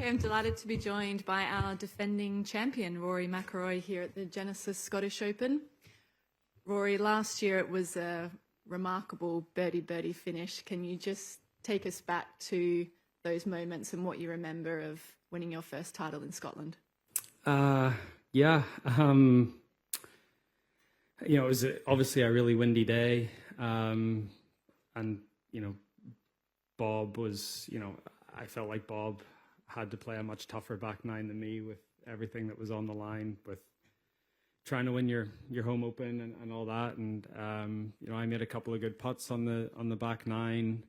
Okay, I'm delighted to be joined by our defending champion, Rory McIlroy, here at the Genesis Scottish Open. Rory, last year it was a remarkable birdie finish. Can you just take us back to those moments and what you remember of winning your first title in Scotland? Yeah. It was obviously a really windy day. And, Bob was, I felt like Bob had to play a much tougher back nine than me with everything that was on the line, with trying to win your home open and all that. And, I made a couple of good putts on the back nine.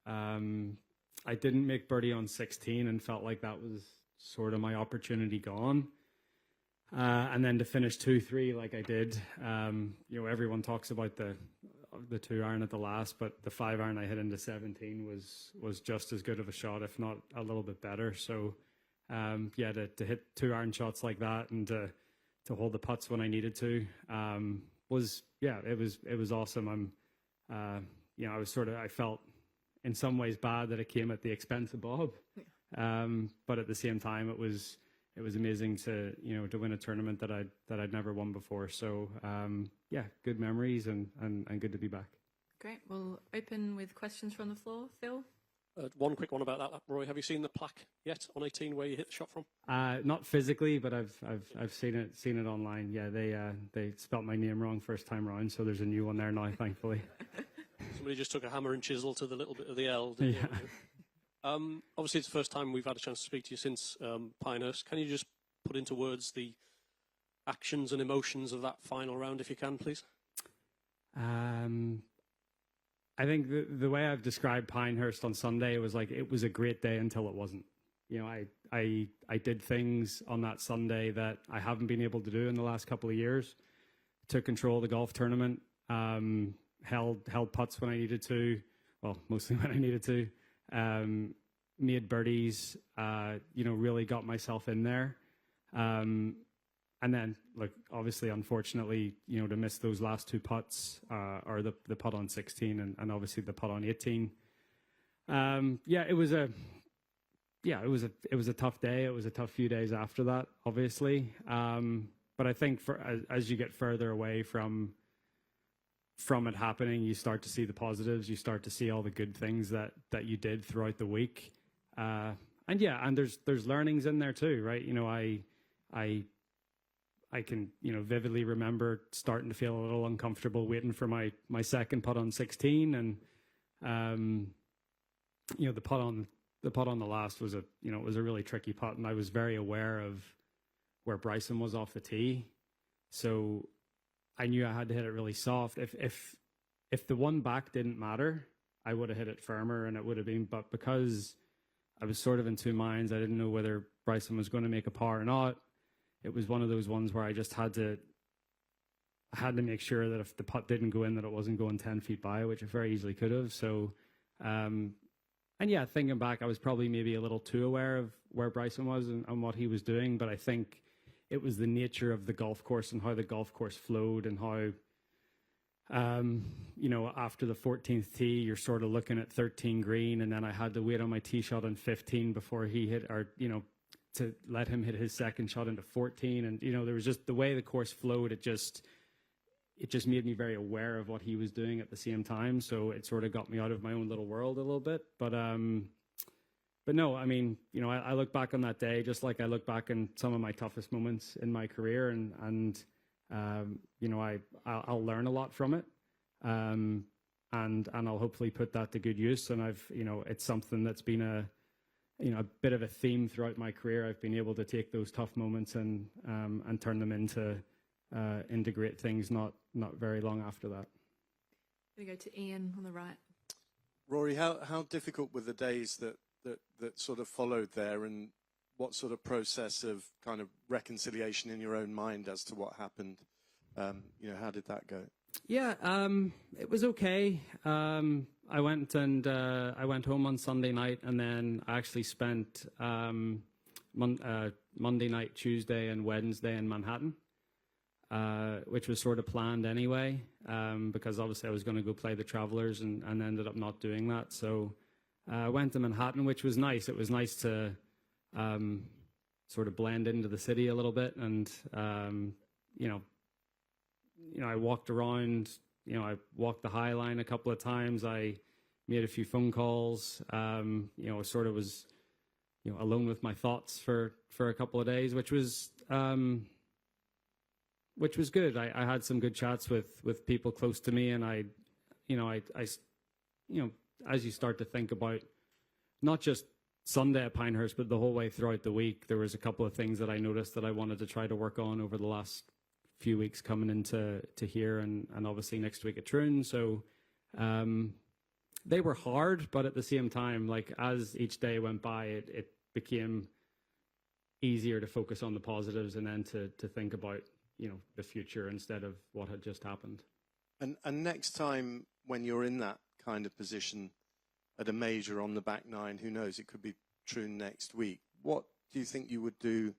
I didn't make birdie on 16 and felt like that was sort of my opportunity gone. And then to finish 2-3 like I did, everyone talks about the 2-iron at the last, but the 5-iron I hit into 17 was just as good of a shot, if not a little bit better. So, to hit 2-iron shots like that and to hold the putts when I needed to, it was awesome. I felt in some ways bad that it came at the expense of Bob, but at the same time it was amazing to win a tournament that I'd never won before. So good memories and good to be back. Great. We'll open with questions from the floor. Phil? One quick one about that, Roy. Have you seen the plaque yet on 18 where you hit the shot from? Not physically, but I've seen it online. Yeah, they spelt my name wrong first time round, so there's a new one there now, thankfully. Somebody just took a hammer and chisel to the little bit of the L. Yeah. Obviously, it's the first time we've had a chance to speak to you since Pinehurst. Can you just put into words the actions and emotions of that final round, if you can, please? I think the way I've described Pinehurst on Sunday, it was a great day until it wasn't. I did things on that Sunday that I haven't been able to do in the last couple of years. Took control of the golf tournament, held putts when I needed to, well, mostly when I needed to. Made birdies, really got myself in there. And then, obviously, unfortunately, to miss those last two putts, or the putt on 16 and obviously the putt on 18. It was a tough day. It was a tough few days after that, obviously. But I think as you get further away from it happening, you start to see the positives. You start to see all the good things that you did throughout the week. And there's learnings in there too, right? I can, vividly remember starting to feel a little uncomfortable waiting for my second putt on 16, and the putt on the last was a really tricky putt, and I was very aware of where Bryson was off the tee, so I knew I had to hit it really soft. If the one back didn't matter, I would have hit it firmer, and it would have been. But because I was sort of in two minds, I didn't know whether Bryson was going to make a par or not. It was one of those ones where I just had to make sure that if the putt didn't go in, that it wasn't going 10 feet by, which it very easily could have. So, thinking back, I was probably maybe a little too aware of where Bryson was and what he was doing. But I think it was the nature of the golf course and how the golf course flowed, and how, after the 14th tee, you're sort of looking at 13 green, and then I had to wait on my tee shot on 15 before he hit, to let him hit his second shot into 14. And, there was just the way the course flowed. It just made me very aware of what he was doing at the same time. So it sort of got me out of my own little world a little bit. But no, I look back on that day, just like I look back in some of my toughest moments in my career, and I'll learn a lot from it. And I'll hopefully put that to good use. And it's something that's been a bit of a theme throughout my career. I've been able to take those tough moments and turn them into great things not very long after that. I'm going to go to Ian on the right. Rory, how difficult were the days that sort of followed there, and what sort of process of kind of reconciliation in your own mind as to what happened? How did that go? Yeah, it was okay. I went home on Sunday night, and then I actually spent Monday night, Tuesday, and Wednesday in Manhattan, which was sort of planned anyway, because obviously I was going to go play the Travelers, and ended up not doing that. So I went to Manhattan, which was nice. It was nice to sort of blend into the city a little bit. And, I walked around, I walked the High Line a couple of times. I made a few phone calls, sort of was, alone with my thoughts for a couple of days, which was good. I had some good chats with people close to me, and I as you start to think about not just Sunday at Pinehurst, but the whole way throughout the week, there was a couple of things that I noticed that I wanted to try to work on over the last few weeks coming into here, and obviously next week at Troon. So they were hard, but at the same time, like as each day went by, it became easier to focus on the positives and then to think about the future instead of what had just happened. And next time when you're in that kind of position at a major on the back nine, who knows, it could be Troon next week. What do you think you would do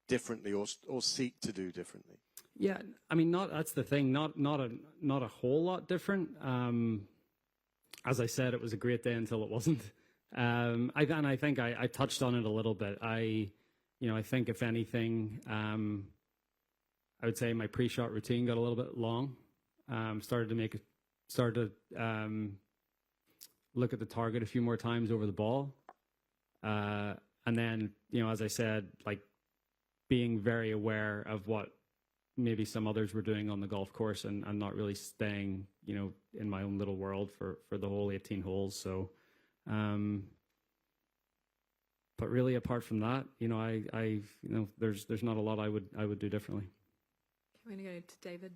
differently or seek to do differently? Yeah, I mean, that's the thing, not a whole lot different. As I said, it was a great day until it wasn't. I think I touched on it a little bit. I think if anything, I would say my pre-shot routine got a little bit long. Started to look at the target a few more times over the ball. And then, as I said, like being very aware of what maybe some others were doing on the golf course and not really staying, in my own little world for the whole 18 holes. So, but really apart from that, there's not a lot I would do differently. We're going to go to David.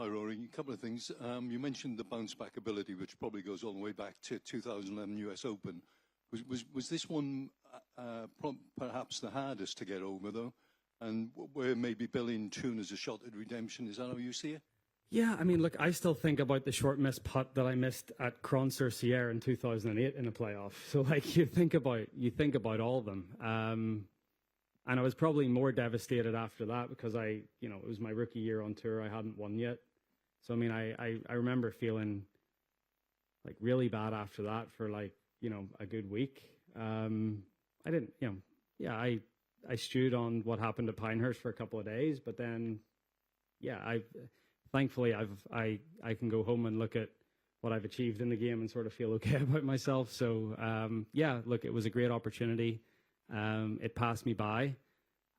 Hi, Rory. A couple of things. You mentioned the bounce-back ability, which probably goes all the way back to 2011 US Open. Was this one perhaps the hardest to get over, though? And where maybe billing Troon as a shot at redemption, is that how you see it? Yeah, I mean, look, I still think about the short miss putt that I missed at Cron-sur-Sierre in 2008 in a playoff. So, like, you think about all of them. And I was probably more devastated after that because it was my rookie year on tour. I hadn't won yet. So, I mean, I remember feeling like really bad after that for like, a good week. I stewed on what happened at Pinehurst for a couple of days, but then, thankfully I can go home and look at what I've achieved in the game and sort of feel okay about myself. So, look, it was a great opportunity. It passed me by,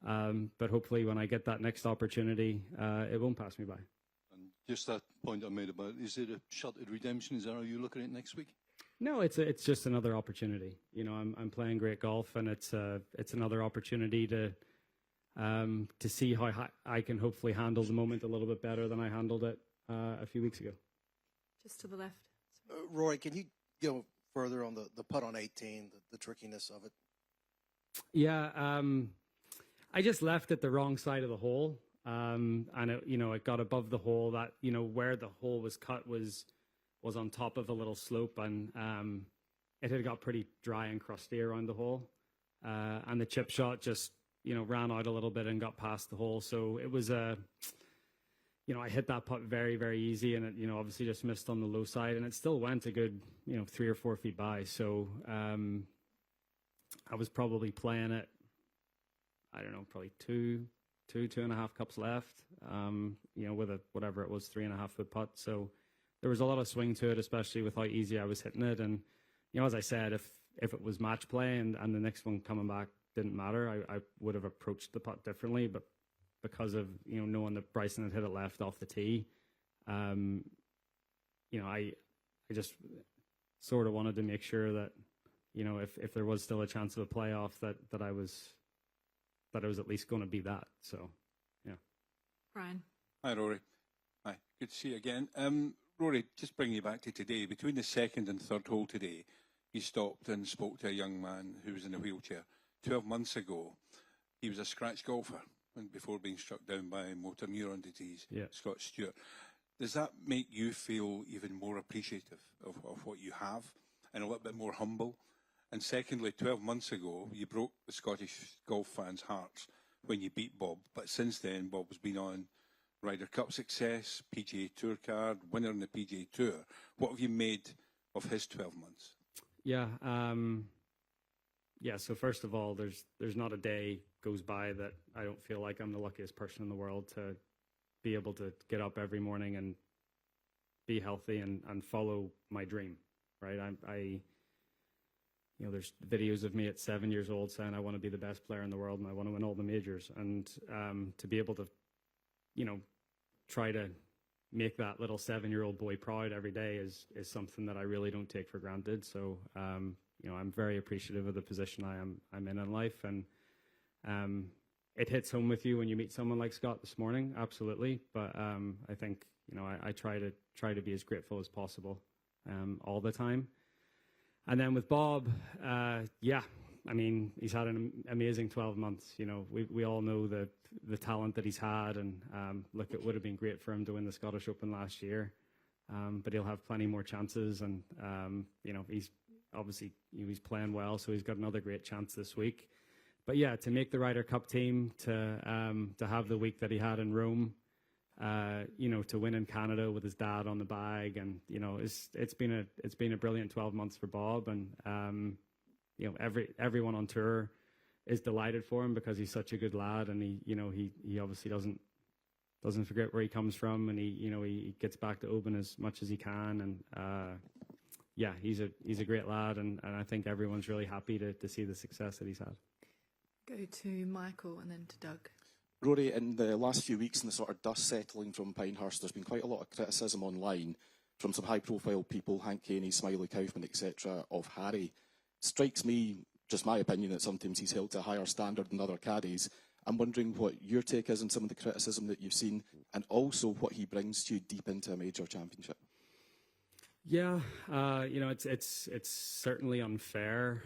but hopefully when I get that next opportunity, it won't pass me by. And just that point I made about, is it a shot at redemption? Is that how you look at it next week? No, it's just another opportunity. I'm playing great golf, and it's another opportunity to see how I can hopefully handle the moment a little bit better than I handled it a few weeks ago. Just to the left. Rory, can you go further on the putt on 18, the trickiness of it? Yeah, I just left it the wrong side of the hole, and it got above the hole. That where the hole was cut was on top of a little slope, and it had got pretty dry and crusty around the hole, and the chip shot just ran out a little bit and got past the hole. So it was I hit that putt very, very easy, and it obviously just missed on the low side, and it still went a good 3 or 4 feet by. So I was probably playing it, I don't know, probably two and a half cups left, with a whatever it was, 3.5 foot putt. So there was a lot of swing to it, especially with how easy I was hitting it. And as I said, if it was match play and the next one coming back didn't matter, I would have approached the putt differently. But because of knowing that Bryson had hit it left off the tee, I just sort of wanted to make sure that if there was still a chance of a playoff, that I was at least going to be that. So, yeah. Brian. Hi, Rory. Hi, good to see you again. Rory, just bringing you back to today, between the second and third hole today, you stopped and spoke to a young man who was in a wheelchair. 12 months ago, he was a scratch golfer before being struck down by motor neuron disease, Scott Stewart. Does that make you feel even more appreciative of what you have and a little bit more humble? And secondly, 12 months ago, you broke the Scottish golf fans' hearts when you beat Bob. But since then, Bob has been on Ryder Cup success, PGA Tour card, winner in the PGA Tour. What have you made of his 12 months? Yeah, Yeah, so first of all, there's not a day goes by that I don't feel like I'm the luckiest person in the world to be able to get up every morning and be healthy and follow my dream, right? There's videos of me at 7 years old saying I want to be the best player in the world and I want to win all the majors. And to be able to, try to make that little 7-year-old boy proud every day is something that I really don't take for granted. So, I'm very appreciative of the position I'm in life. And it hits home with you when you meet someone like Scott this morning, absolutely. But I think, I try to be as grateful as possible all the time. And then with Bob, he's had an amazing 12 months. We all know the talent that he's had, and look, it would have been great for him to win the Scottish Open last year, but he'll have plenty more chances. And he's obviously he's playing well, so he's got another great chance this week. But yeah, to make the Ryder Cup team, to have the week that he had in Rome. To win in Canada with his dad on the bag, and it's been a brilliant 12 months for Bob, and everyone on tour is delighted for him because he's such a good lad, and he obviously doesn't forget where he comes from, and he gets back to Oban as much as he can, and he's a great lad, and I think everyone's really happy to see the success that he's had. Go to Michael and then to Doug. Rory, in the last few weeks and the sort of dust settling from Pinehurst, there's been quite a lot of criticism online from some high-profile people, Hank Caney, Smiley Kaufman, etc., of Harry. Strikes me, just my opinion, that sometimes he's held to a higher standard than other caddies. I'm wondering what your take is on some of the criticism that you've seen, and also what he brings to you deep into a major championship. Yeah, it's certainly unfair.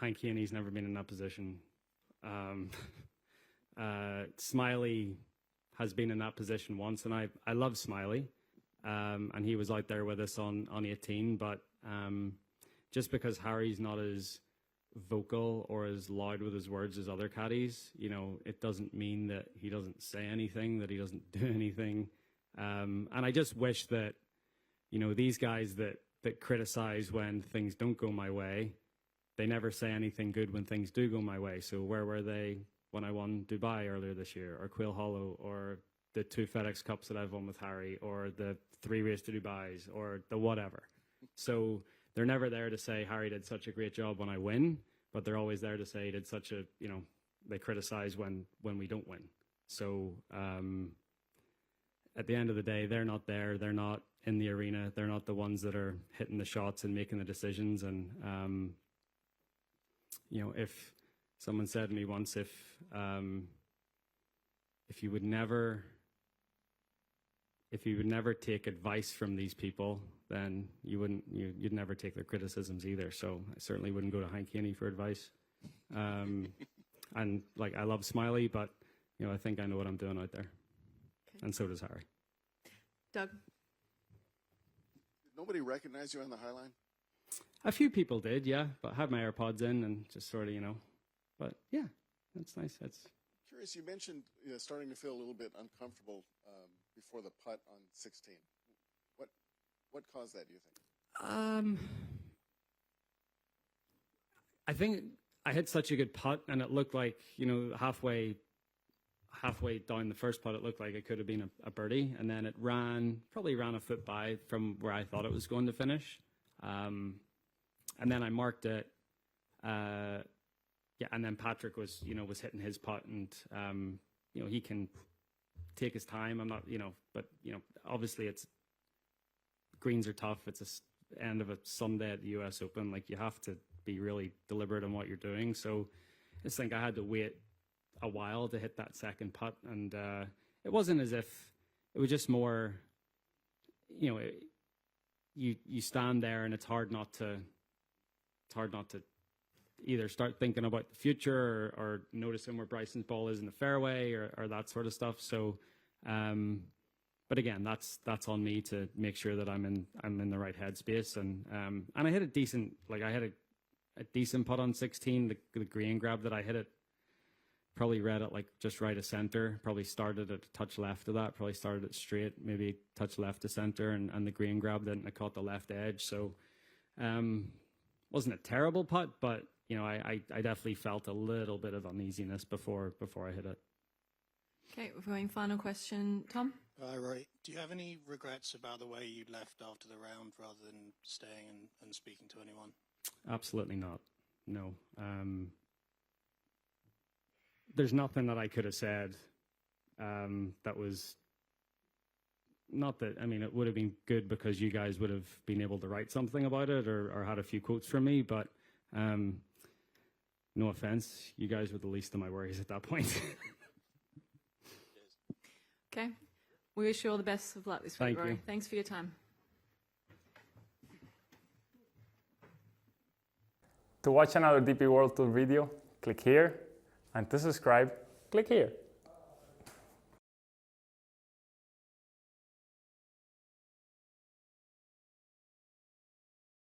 Hank Caney's never been in that position. Smiley has been in that position once, and I love Smiley, and he was out there with us on 18. But just because Harry's not as vocal or as loud with his words as other caddies, it doesn't mean that he doesn't say anything, that he doesn't do anything. And I just wish that these guys that criticize when things don't go my way, they never say anything good when things do go my way. So where were they when I won Dubai earlier this year, or Quail Hollow, or the 2 FedEx Cups that I've won with Harry, or the 3 Race to Dubais, or the whatever? So they're never there to say Harry did such a great job when I win, but they're always there to say he did such a, they criticize when we don't win. So at the end of the day, they're not there. They're not in the arena. They're not the ones that are hitting the shots and making the decisions. And if someone said to me once, if you would never take advice from these people, then you'd never take their criticisms either. So I certainly wouldn't go to Hank Caney for advice. And I love Smiley, but I think I know what I'm doing out there. Okay. And so does Harry. Doug. Did nobody recognize you on the High Line? A few people did, yeah, but I had my AirPods in and just sort of, but yeah, that's nice. That's curious. You mentioned starting to feel a little bit uncomfortable before the putt on 16. What caused that, do you think? I think I hit such a good putt, and it looked like, halfway down the first putt, it looked like it could have been a birdie, and then it probably ran a foot by from where I thought it was going to finish. And then I marked it, and then Patrick was hitting his putt, and, he can take his time. I'm not, but, obviously greens are tough. It's the end of a Sunday at the US Open. Like, you have to be really deliberate on what you're doing. So I just think I had to wait a while to hit that second putt. And it wasn't as if, it was just more, you stand there and it's hard not to either start thinking about the future or noticing where Bryson's ball is in the fairway or that sort of stuff. So, but again, that's on me to make sure that I'm in the right headspace. And I hit a decent putt on 16. The green grab that I hit it, probably read it like just right of center. Probably started at a touch left of that. Probably started it straight, maybe touch left to center, and the green grab didn't have caught the left edge. So Wasn't a terrible putt, but you know, I definitely felt a little bit of uneasiness before I hit it. Okay, we're going final question, Tom. Rory, do you have any regrets about the way you left after the round rather than staying and speaking to anyone? Absolutely not. No. There's nothing that I could have said that was not that, I mean, it would have been good because you guys would have been able to write something about it or had a few quotes from me, but no offense, you guys were the least of my worries at that point. Okay. We wish you all the best of luck this week, Thank Rory. you. Thanks for your time. To watch another DP World Tour video, click here, and to subscribe, click here.